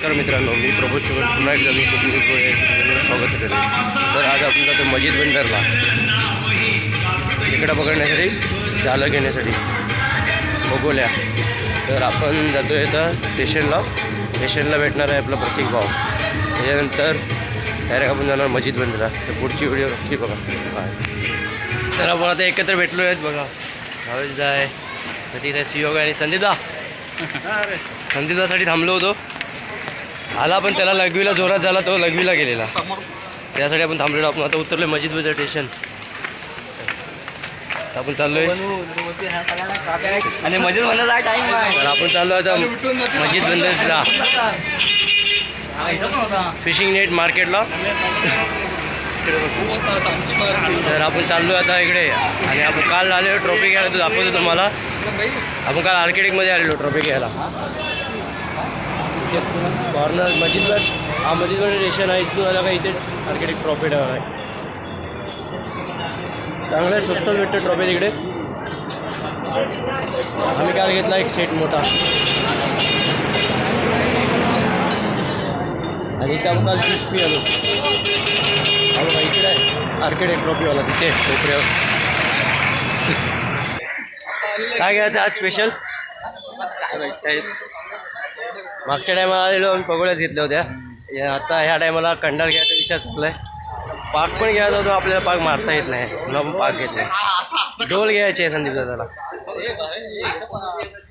नमस्कार मित्रांनो, मी प्रभू शुगर पुन्हा एकदा मी स्वागत करेन. तर आज आपण जातो मस्जिद बंदरला इकडं पकडण्यासाठी, जालं घेण्यासाठी बघूल्या. तर आपण जातो आहे तर स्टेशनला भेटणार आहे आपला प्रतीक भाव. त्याच्यानंतर डायरेक्ट आपण जाणार मस्जिद बंदरला. तर पुढची व्हिडिओ नक्की बघा. तर आपण आता एकत्र भेटलो आहेत बघा. भावेश जाय प्रतीक आहे, सुयोग आणि संदीपदासाठी थांबलो होतो. आला पण त्याला लघवीला जोरात झाला, तो लघवीला गेलेला. त्यासाठी आपण थांबलेलो. आपण आता उतरलो मस्जिद बंदर स्टेशन. आपण चाललोय आणि मस्जिद बंदरचा टाइम आहे. तर आपण चाललो आता मस्जिद बंदरला फिशिंग नेट मार्केटला. तर आपण चाललो आता इकडे. आणि आपण काल आलेलो ट्रॉफी घ्यायला, तो दाखवतो तुम्हाला. आपण काल आर्किटेक्टमध्ये आलेलो ट्रॉफी घ्यायला. कॉर्नर मस्जिदवर, हा मस्जिदवर स्टेशन आहे. इथून आला का इथे आर्किटेक्ट ट्रॉफी आहे. चांगलं स्वस्त भेटतं ट्रॉफी तिकडे. आम्ही काल घेतला एक सेट मोठा. आणि इथं आपण काल ज्यूस पी आलो. आलो इकडे आहे आर्किटेक्ट ट्रॉफीवाला, तिथे टोकऱ्यावर. काय घ्यायचं आज स्पेशल? मागच्या टायमाला आलेलो आम्ही पकोड्याच घेतल्या होत्या. आता ह्या टायमाला कंडाल घ्यायचा विचार चालला आहे. पाक पण घ्यायचा होतो, आपल्याला पाक मारता येत नाही म्हणून आपण पाक घेतला. डोल घ्यायचे आहे संदीप दादाला.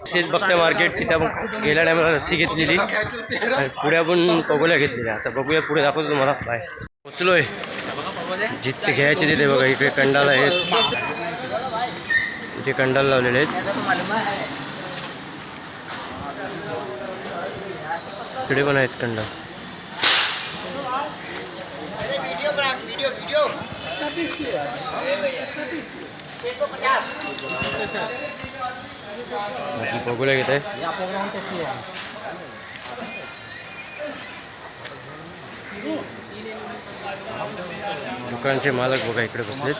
तसेच बघते मार्केट, तिथे आपण गेल्या टायमाला लस्सी घेतलेली आणि पुढे आपण पकोड्या घेतलेल्या. आता बघूया, पुढे दाखवतो तुम्हाला. बाय पोचलो आहे जिथे घ्यायचे तिथे. बघा इकडे कंडाल आहेत, इथे कंडाल लावलेले आहेत. इकडे पण आहेत कंडाल. बघूया घेत आहे. दुकानचे मालक बघा इकडे बसलेत.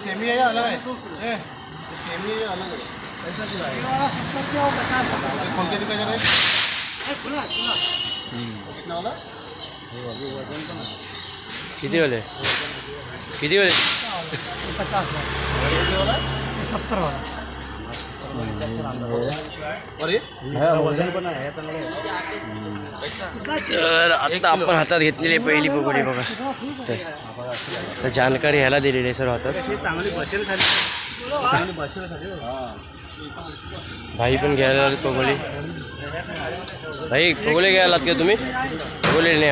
सेमी है या अलग है? सेमी है या अलग है? ऐसा क्यों है? कौन के दिखा जा रहा है? कितना वाला? किती वाले? 50 वाला, 70 वाला. और ये वजन पण आहे. तर आता आपण हातात घेतलेली पहिली पकोडी बघा. तर जानकारी ह्याला दिलेली आहे सर्व हातात. चांगली बसेल खाली. भाई पण घ्यायला पकोडी. भाई पकोडे घ्यायला का तुम्ही? पकोडे नाही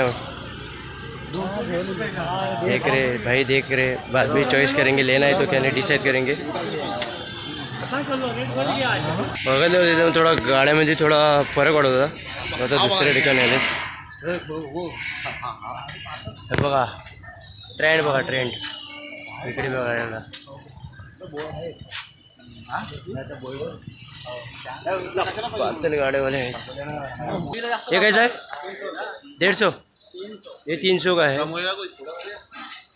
देख रहे भाई, देख रहे. बाद में चॉइस करेंगे, लेना है तो क्या नहीं डिसाइड करेंगे. बघत होते थोडा गाड्यामध्ये थोडा फरक वाटत होता. आता दुसऱ्या ठिकाणी आले. हे बघा ट्रेंड, बघा ट्रेंड इकडे बघायला. पातळ गाड्यावाले आहेत. हे कैसा है? 150. ये 300 का है.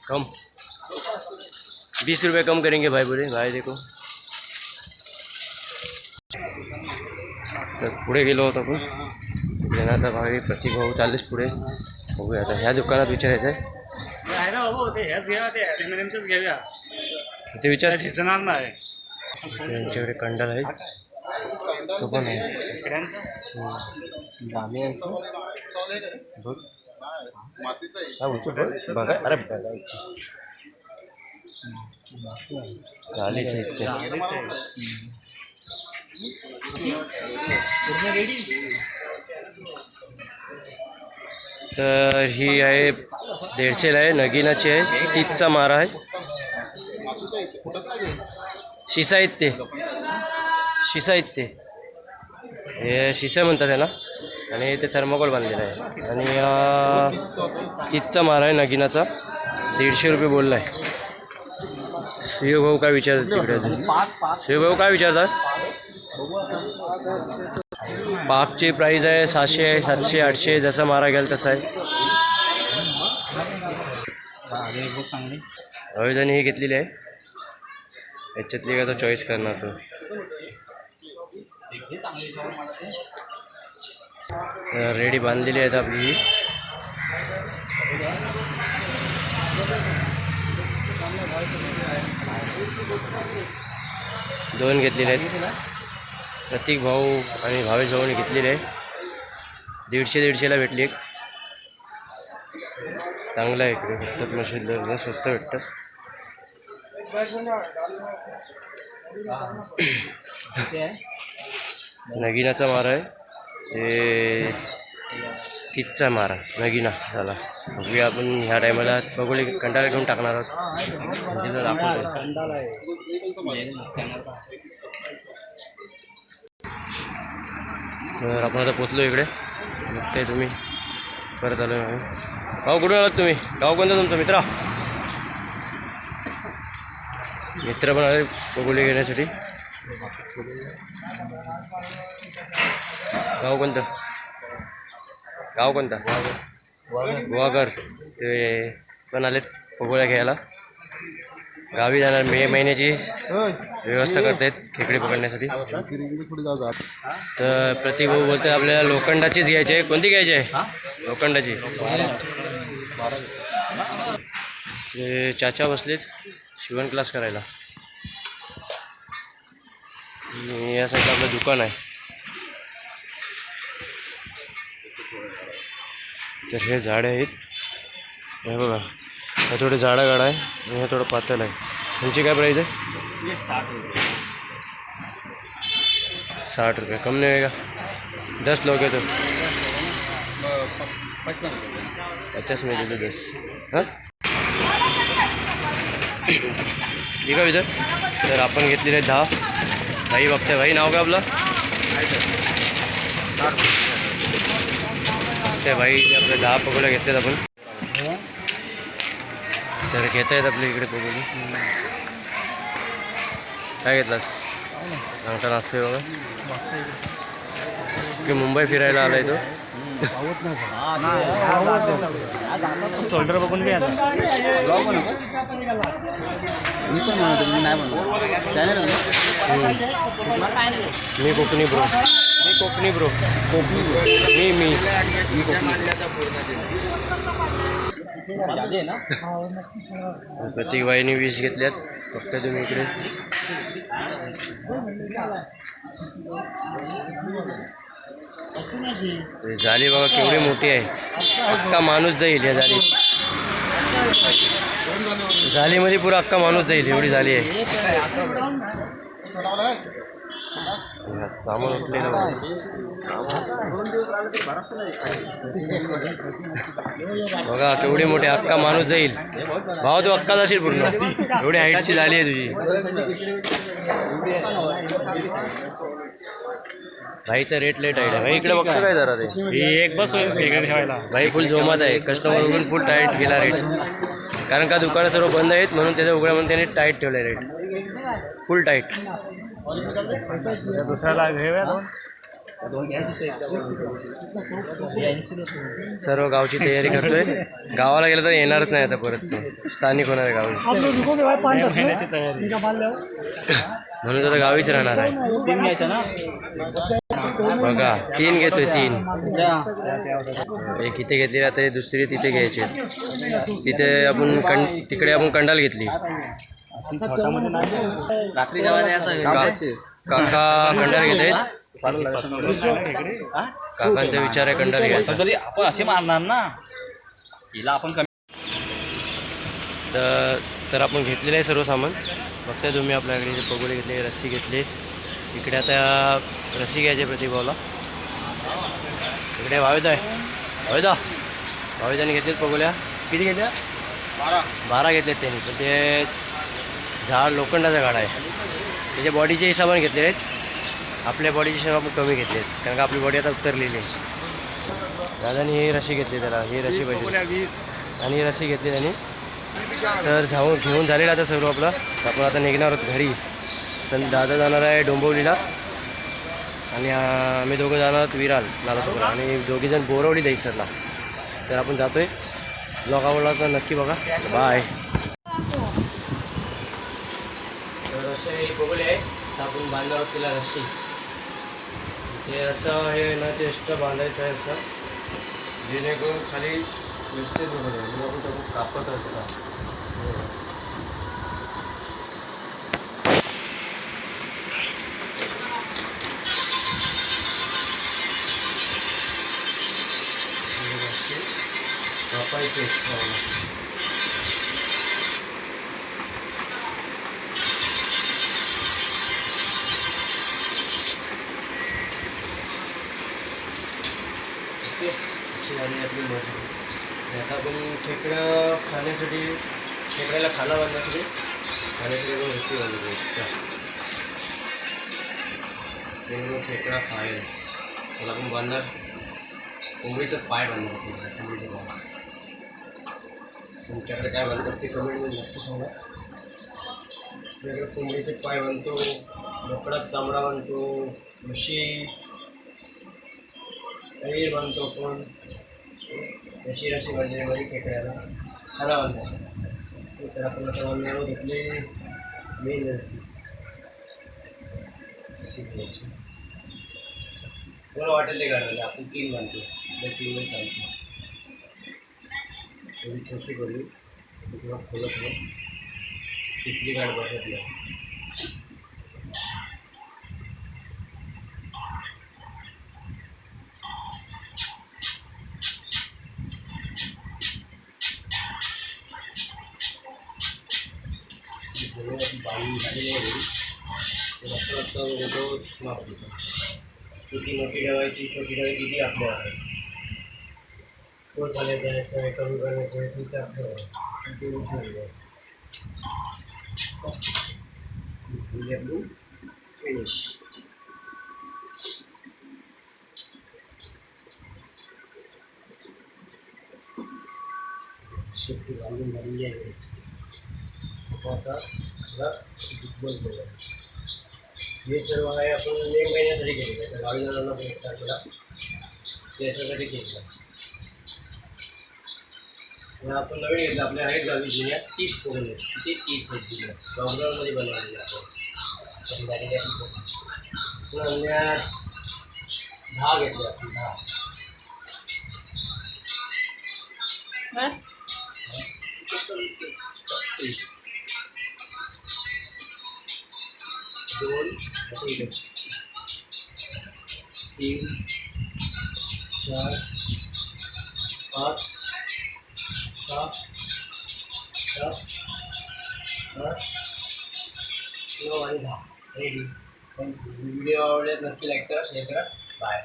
कम 20 रुपये कम करेंगे भाई. बोले भाई देखो. तर पुढे गेलो होतो आपण. तिकडे आता भाई प्रतीक भाऊ चाललेच पुढे. बघूया आता ह्या दुकानात विचारायचं आहे. ते विचार शिजणार नाही. त्यांच्याकडे कंडाल आहेत, तो पण आहे. बघा अरे गालीच आहेत. तर ही आहे 150ला आहे, नगीनाची आहे. 30चा मारा आहे. शिसा आहेत ते, हे शिसा म्हणतात त्याला. आणि ते थर्मोकोल बांधलेलं आहे. आणि 30चा मारा आहे नगीनाचा. 150 रुपये बोलला आहे. शिवभाऊ काय विचारतात तिकडे? शिवभाऊ काय विचारतात? पाकची प्राईस आहे 700, 700, 800 जसा मारा गेल तसा आहे. अविदाने ही घेतलेली आहे, याच्यातली काय तो चॉईस करणार तो. तर रेडी बांधलेली आहेत आपली ही. दोन घेतलेले आहेत, प्रतीक भाऊ आणि भावेश भाऊने घेतलेले आहे. 150-150ला भेटली एक. चांगलं आहे इकडे फक्त मशीन स्वस्त भेटतं. नगिनाचा मारा आहे, ते तिथचा मारा नगिना झाला. बघूया आपण ह्या टायमाला बघूया कंटाळा घेऊन टाकणार आहोत. तिथं दाखवतोय. तर आपण आता पोचलो इकडे, बघताय तुम्ही. परत आलो आम्ही. गाव कुठून आलात तुम्ही? गाव कोणतं तुमचं? मित्र पण आले बघोली घेण्यासाठी. गाव कोणतं? गोवाघर. ते पण आलेत बघोल्या घ्यायला. गावी जाणार मे महिन्याची व्यवस्था करतायत खेकडे पकडण्यासाठी. तर प्रतीक भाऊ बोलते आपल्याला लोखंडाचीच घ्यायची आहे. कोणती घ्यायची आहे? लोखंडाची. ते चाचा बसलेत शिवण क्लास करायला. या साईडला आपलं दुकान आहे. तर हे झाडं आहेत, हे बघा. हे थोडे झाडं गाडा आहे आणि हे थोडं पातळ आहे. तुमची काय प्राईस आहे? 60 रुपये. कम नहीं होगा? 10 लोग हैं तो 50 में दे दो 10. हां ठीक आहे. तर आपण घेतलेले 10. भाई बघताय. भाई नाव काय आपलं? ते भाई आपले 10 पकोडे घेतलेत आपण. तर घेत आहेत आपल्या इकडे पकोडे. काय घेतलास? चांगला नाश्ते बघा. की मुंबई फिरायला आलाय तो. शोल्डर बघून घ्या. मी कोकणी ब्रो. प्रतीक बाईने 20 घेतल्यात. फक्त तुम्ही इकडे जाली बघा केवढी मोठी आहे. अख्खा माणूस जाईल या जालीमध्ये. पुरा अख्खा माणूस जाईल एवढी झाली आहे. सामान उठलेलं बघा केवढी मोठी. अख्खा माणूस जाईल. भाव तू अख्खा जाशील पूर्ण. एवढी हाईटची झाली आहे तुझी. भाईचा रेट लेट आहे. भाई इकडे बघतो काय जरा ते एक बस ठेवायला. भाई फुल जोमात आहे. कस्टमर वगैरे फुल टाईट गेला रेट. कारण का दुकानं सर्व बंद आहेत म्हणून त्याच्या उघड्या म्हणून त्याने टाईट ठेवलं आहे रेट. फुल टाईट. दुसऱ्याला सर्व गावची तयारी करतोय. गावाला गेलं तर येणारच नाही आता परत. ते स्थानिक होणार आहे गावी म्हणून आता गावीच राहणार आहे. बघा 3 घेतोय. 3 एक इथे घेतली. आता दुसरी तिथे घ्यायची. तिथे आपण तिकडे आपण कंडाल घेतली. काका कंडाल घेत आहेत. काकांचा विचार आहे कंडाल घ्यायचा. आपण असे मारणार ना हिला आपण. तर आपण घेतलेलं आहे सर्व सामान. बघताय तुम्ही आपल्याकडे पगोले घेतले, रस्सी घेतली. इकडे आता रस्सी घ्यायची प्रतिभावला. इकडे भावेदाने घेतलेत पगोल्या. किती घेतल्या? 12 घेतलेत त्यांनी. पण ते झाड लोखंडाचा गाडा आहे. त्याच्या बॉडीच्या हिशोबाने घेतले आहेत. आपल्या बॉडीच्या हिशोबाने आपण कमी घेतले आहेत कारण का आपली बॉडी आता उतरलेली आहे. दादानी ही रस्सी घेतली. त्याला ही रस्सी पाहिजे आणि ही रस्सी घेतली त्यांनी. तर घेऊन झालेला आता सर्व आपला. आपण आता निघणार आहोत घरी. दादा जाणार आहे डोंबिवलीला आणि आम्ही दोघं जाणार आहोत विरार नालासोबत आणि दोघीजण बोरवली दहीसरला. तर आपण जातो आहे. ब्लॉग आवडला तर नक्की बघा. बाय. तर असे बघले आहे तर आपण बांधणार आहोत तिला रस्सी. ते असं हे ना ते एक्स्ट्रा बांधायचं आहे असं जेणेकरून खाली वेस्टेज वगैरे आहे. मग आपण त्याला कापत राहतो. कापायचं एक्स्ट्रा अशी झाली आपली मजा. आता आपण खेकडं खाण्यासाठी खेकड्याला खाना बांधण्यासाठी आपण रस्सी बांधतो एक्स्ट्रा जेणेकरून खेकडा खायला. त्याला आपण बांधणार कोंबडीचं पाय बांधणार आपल्याला. कोंबडीचं पाय तुमच्याकडे काय बांधतात ते कमेंटमध्ये नक्की सांगा. आपल्याकडे कोंबडीचे पाय बांधतो, बोकडाचा चामडा बांधतो, म्हशी काही बांधतो. पण रशी बांधण्यामध्ये खेकड्याला खाना बांधायचा. तर आपण आता बांधण्यावर घेतले मेन रस्सी. मला वाटेल ते काढायला आपण 3 बांधतो. 3 चालतो. थोडी छोटी करू किंवा खोलत हो. तिसरी गाड बसत नाही. बांधून झालेली आहे तर आपण रोज माप देतो. किती मोठी ठेवायची छोटी ठेवायची ती आपल्यावर आहे. तो खाली जायचं आहे कमी करायचं आहे तिथे आपल्यावर फिनिश. शेपटी बांधून झालेली आहे. आता फुटबॉल खेळला. हे सर्व आहे आपण 1 महिन्यासाठी केलेलं आहे. तर 22 जणांना भेट तारखेला त्याच्यासाठी केलेलं आहे. आपण नवीन घेतलं आपल्या आहेत गावी जुन्या 30 करून आहेत. किती 30 आहेत जुन्या लॉकडाऊनमध्ये बनवलेले आपण अन्यात 10 घेतले आपण 10 बस. 2 3 4 5 7 8 9 आणि 10 रेडी. व्हिडिओ आवडल्यास नक्की लाईक करा, शेअर करा. बाय.